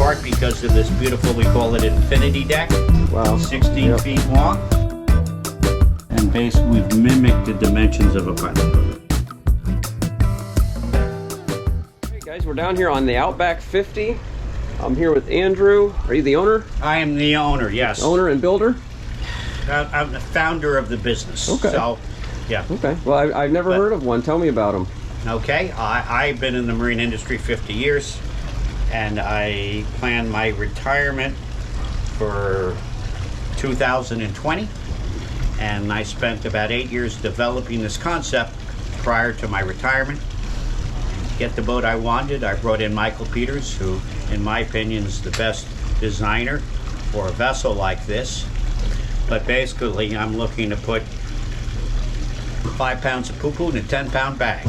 part because of this beautiful, we call it infinity deck. Wow. 16 feet long. And basically we've mimicked the dimensions of a pilot. Hey guys, we're down here on the Outback 50. I'm here with Andrew. Are you the owner? I am the owner, yes. Owner and builder? I'm the founder of the business. Okay. So, yeah. Okay. Well, I've never heard of one. Tell me about them. Okay. I've been in the marine industry 50 years, and I planned my retirement for 2020, and I spent about 8 years developing this concept prior to my retirement. To get the boat I wanted, I brought in Michael Peters, who, in my opinion, is the best designer for a vessel like this. But basically, I'm looking to put 5 pounds of poo-poo in a 10-pound bag.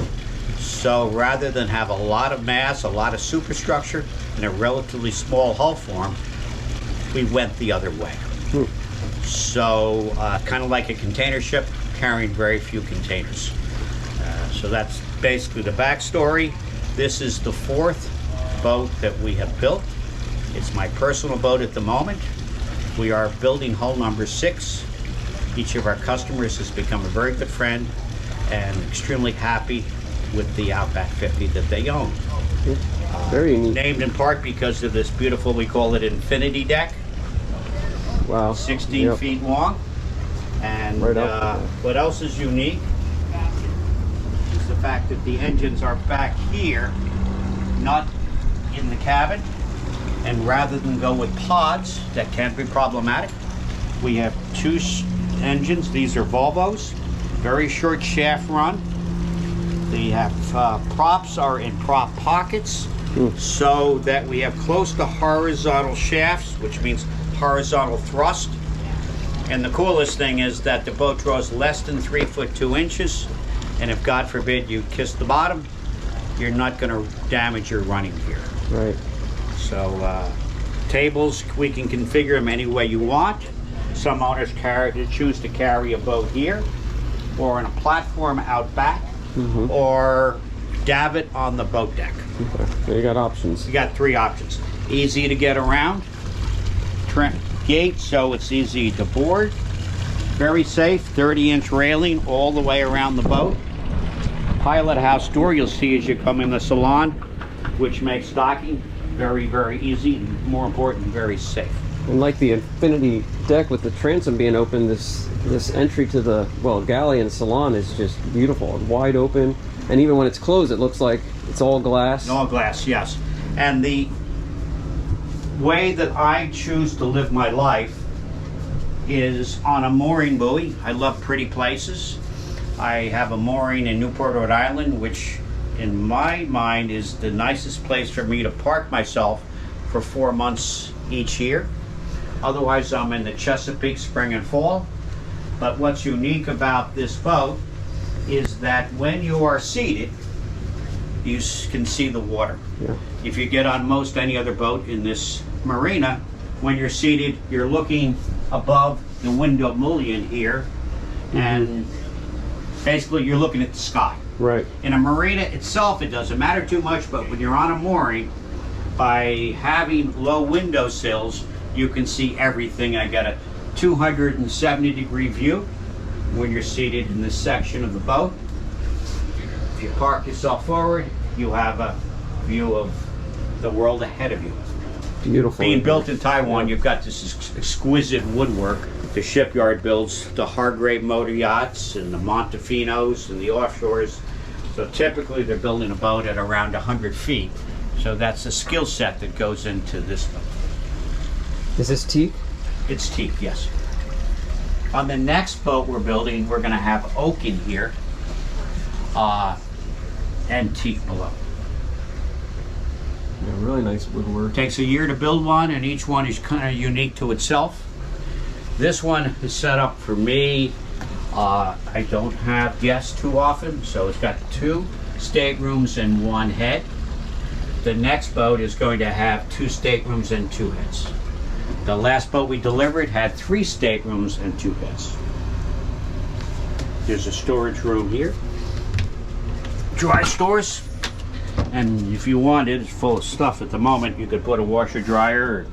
So rather than have a lot of mass, a lot of superstructure, in a relatively small hull form, we went the other way. So kind of like a container ship carrying very few containers. So that's basically the backstory. This is the 4th boat that we have built. It's my personal boat at the moment. We are building hull number 6. Each of our customers has become a very good friend and extremely happy with the Outback 50 that they own. Very unique. Named in part because of this beautiful, we call it infinity deck. Wow. 16 feet long. And Right up. what else is unique is the fact that the engines are back here, not in the cabin. And rather than go with pods, that can be problematic, we have 2 engines. These are Volvos, very short shaft run. They have props are in prop pockets, so that we have close to horizontal shafts, which means horizontal thrust. And the coolest thing is that the boat draws less than 3 foot 2 inches, and if God forbid you kiss the bottom, you're not going to damage your running gear. Right. So tables, we can configure them any way you want. Some owners choose to carry a boat here, or on a platform out back, or davit on the boat deck. Okay. So you got options. You got 3 options. Easy to get around, gate so it's easy to board, very safe, 30-inch railing all the way around the boat. Pilot house door you'll see as you come in the salon, which makes docking very, very easy, and more important, very safe. And like the infinity deck with the transom being open, this entry to the, well, galley and salon is just beautiful and wide open. And even when it's closed, it looks like it's all glass. All glass, yes. And the way that I choose to live my life is on a mooring buoy. I love pretty places. I have a mooring in Newport, Rhode Island, which in my mind is the nicest place for me to park myself for 4 months each year. Otherwise, I'm in the Chesapeake spring and fall. But what's unique about this boat is that when you are seated, you can see the water. Yeah. If you get on most any other boat in this marina, when you're seated, you're looking above the window mullion here, and basically you're looking at the sky. Right. In a marina itself, it doesn't matter too much, but when you're on a mooring, by having low window sills, you can see everything. I got a 270-degree view when you're seated in this section of the boat. If you park yourself forward, you have a view of the world ahead of you. Beautiful. Being built in Taiwan, you've got this exquisite woodwork. The shipyard builds the Hargrave motor yachts and the Montefinos and the offshores. So typically they're building a boat at around 100 feet. So that's the skill set that goes into this boat. Is this teak? It's teak, yes. On the next boat we're building, we're going to have oak in here and teak below. Yeah, really nice woodwork. Takes a year to build one, and each one is kind of unique to itself. This one is set up for me. I don't have guests too often, so it's got 2 staterooms and 1 head. The next boat is going to have 2 staterooms and 2 heads. The last boat we delivered had 3 staterooms and 2 heads. There's a storage room here. Dry stores. And if you wanted, it's full of stuff at the moment. You could put a washer dryer or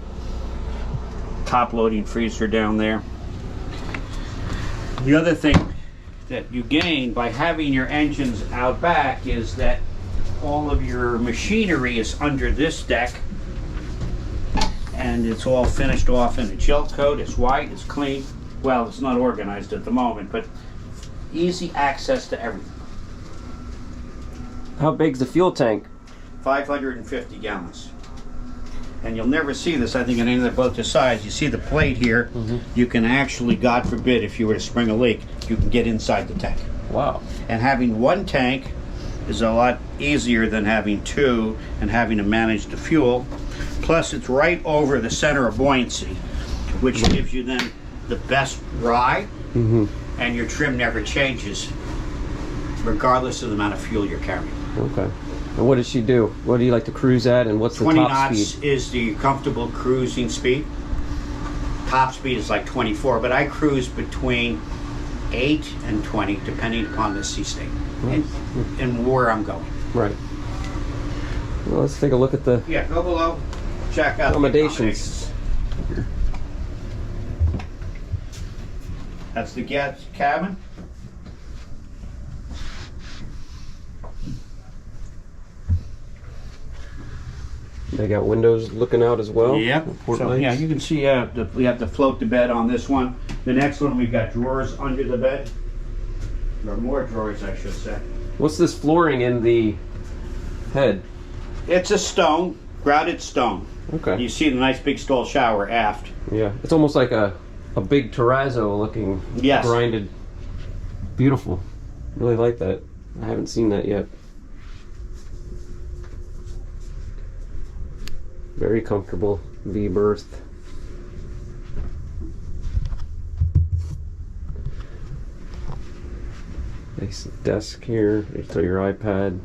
top loading freezer down there. The other thing that you gain by having your engines out back is that all of your machinery is under this deck, and it's all finished off in a gel coat. It's white, it's clean. Well, it's not organized at the moment, but easy access to everything. How big's the fuel tank? 550 gallons. And you'll never see this, I think, in any other boat this size. You see the plate here. You can actually, God forbid, if you were to spring a leak, you can get inside the tank. Wow. And having one tank is a lot easier than having two and having to manage the fuel. Plus, it's right over the center of buoyancy, which gives you then the best ride, and your trim never changes, regardless of the amount of fuel you're carrying. Okay. And what does she do? What do you like to cruise at, and what's the 20 top knots speed? is the comfortable cruising speed. Top speed is like 24, but I cruise between 8 and 20, depending upon the sea state and where I'm going. Right. Well, let's take a look at the Yeah, go below, check out accommodations. the accommodations. That's the guest cabin. They got windows looking out as well. Yep. Port So, lights. yeah, you can see we have to float the bed on this one. The next one, we've got drawers under the bed. Or more drawers, I should say. What's this flooring in the head? It's a stone, grouted stone. Okay. You see the nice big stall shower aft. Yeah. It's almost like a big terrazzo looking, Yes. grinded. Beautiful. Really like that. I haven't seen that yet. Very comfortable V-berth. Nice desk here. You throw your iPad,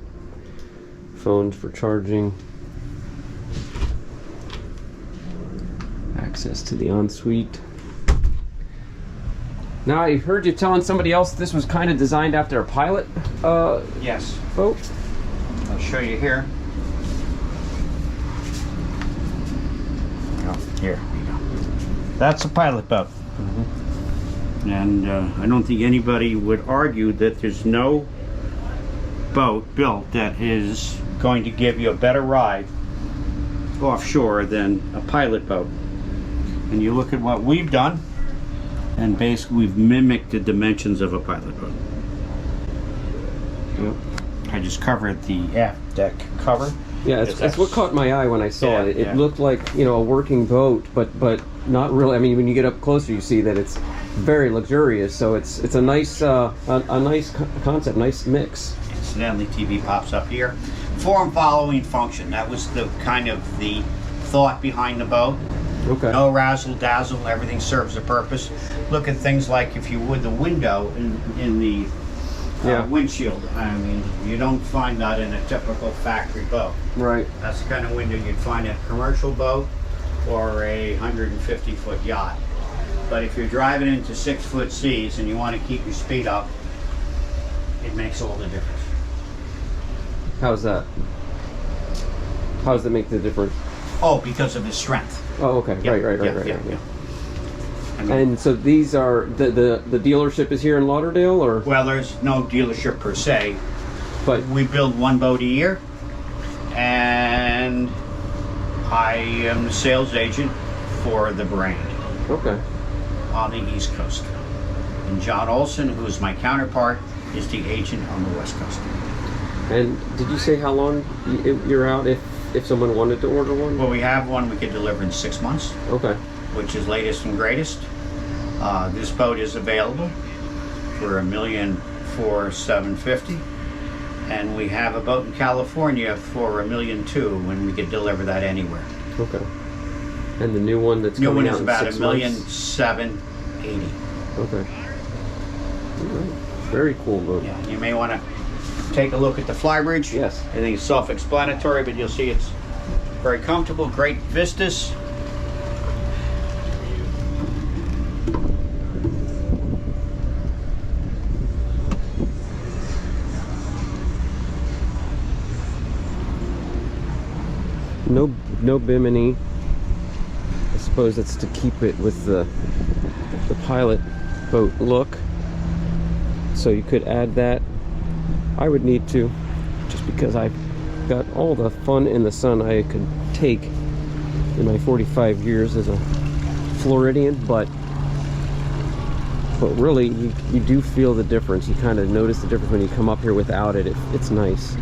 phones for charging. Access to the ensuite. Now I heard you telling somebody else this was kind of designed after a pilot Yes. boat. I'll show you here. Oh, here we go. That's a pilot boat. And I don't think anybody would argue that there's no boat built that is going to give you a better ride offshore than a pilot boat. And you look at what we've done, and basically we've mimicked the dimensions of a pilot boat. Yep. I just covered the aft deck cover. Yeah, it's what caught my eye when I saw it. It Yeah. looked like, a working boat, but not really. I mean, when you get up closer, you see that it's very luxurious. So it's a nice nice concept, nice mix. Incidentally, TV pops up here. Form following function. That was the kind of the thought behind the boat. Okay. No razzle dazzle. Everything serves a purpose. Look at things like, if you would, the window in the windshield. I mean, you don't find that in a typical factory boat. Right. That's the kind of window you'd find in a commercial boat or a 150-foot yacht. But if you're driving into 6-foot seas and you want to keep your speed up, it makes all the difference. How's that? How does that make the difference? Oh, because of his strength. Oh, okay. Yeah, Right. yeah. I mean, And so these are the dealership is here in Lauderdale, or well, there's no dealership per se. but We build one boat a year, and I am the sales agent for the brand okay. on the East Coast. And John Olson, who is my counterpart, is the agent on the West Coast. And did you say how long you're out if someone wanted to order one? Well, we have one we could deliver in 6 months, Okay. which is latest and greatest. This boat is available for $1,407,750, and we have a boat in California for $1,200,000 when we could deliver that anywhere. Okay. And the new one that's New coming one out is in about 6 months? $1,780,000. Okay. All right. Very cool boat. Yeah, you may want to take a look at the Flybridge. Yes. I think it's self-explanatory, but you'll see it's very comfortable, great vistas. no bimini. I suppose that's to keep it with the pilot boat look. So you could add that. I would need to, just because I've got all the fun in the sun I could take in my 45 years as a Floridian, but really you do feel the difference. You kind of notice the difference when you come up here without it. It's nice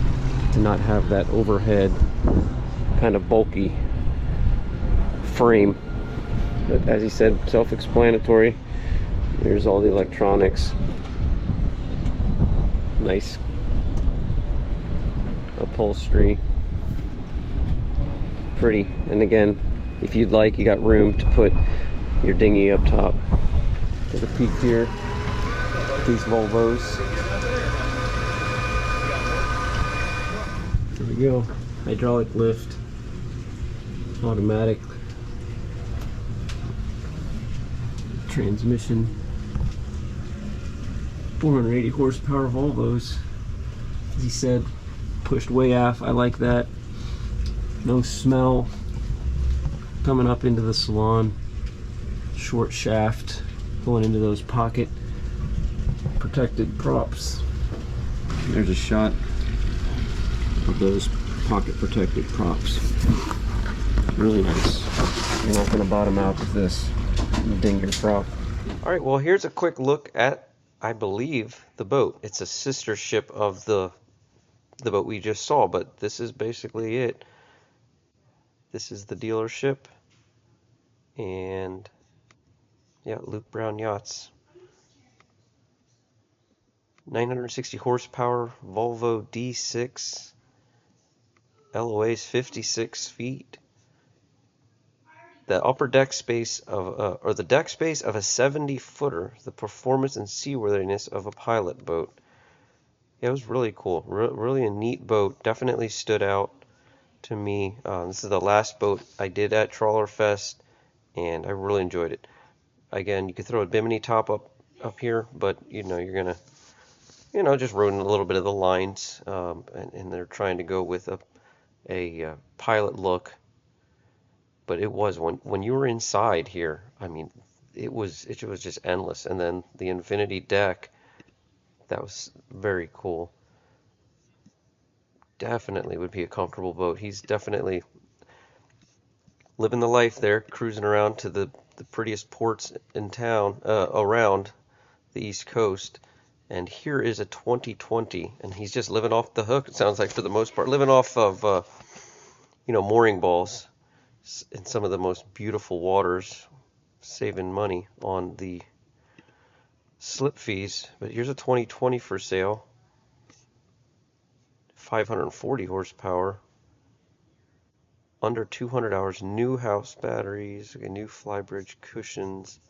to not have that overhead kind of bulky frame. But as he said, self-explanatory. There's all the electronics. Nice upholstery. Pretty. And again, if you'd like, you got room to put your dinghy up top. Take a peek here. These Volvos. There we go. Hydraulic lift. Automatic. Transmission. 480 horsepower Volvos. As he said, pushed way aft. I like that. No smell coming up into the salon. Short shaft going into those pocket protected props. There's a shot of those pocket protected props. Really nice. You're not going to bottom out with this. Ding your prop. Alright, well here's a quick look at, I believe, the boat. It's a sister ship of the boat we just saw, but this is basically it. This is the dealership, and yeah, Luke Brown Yachts. 960 horsepower Volvo D6. LOA is 56 feet. The upper deck space of, or the deck space of a 70-footer. The performance and seaworthiness of a pilot boat. Yeah, it was really cool. Really a neat boat. Definitely stood out to me. This is the last boat I did at Trawler Fest, and I really enjoyed it. Again, you could throw a bimini top up here, but you know you're gonna, just ruin a little bit of the lines, and they're trying to go with a pilot look. But it was, when you were inside here, I mean, it was just endless. And then the infinity deck, that was very cool. Definitely would be a comfortable boat. He's definitely living the life there, cruising around to the prettiest ports in town, around the East Coast. And here is a 2020, and he's just living off the hook, it sounds like, for the most part. Living off of, mooring balls in some of the most beautiful waters, saving money on the slip fees. But here's a 2020 for sale. 540 horsepower, under 200 hours, new house batteries, okay, new Flybridge cushions,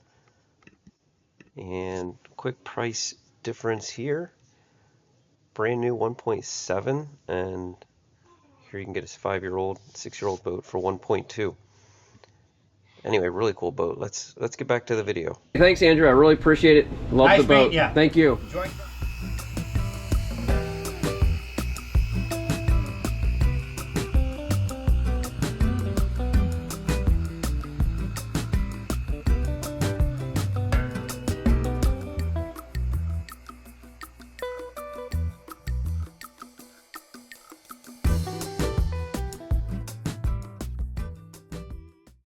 and quick price difference here. Brand new 1.7, and here you can get a 5-year-old, 6-year-old boat for 1.2. Anyway, really cool boat. Let's get back to the video. Thanks, Andrew. I really appreciate it. Love the boat. Yeah. Thank you. Enjoy.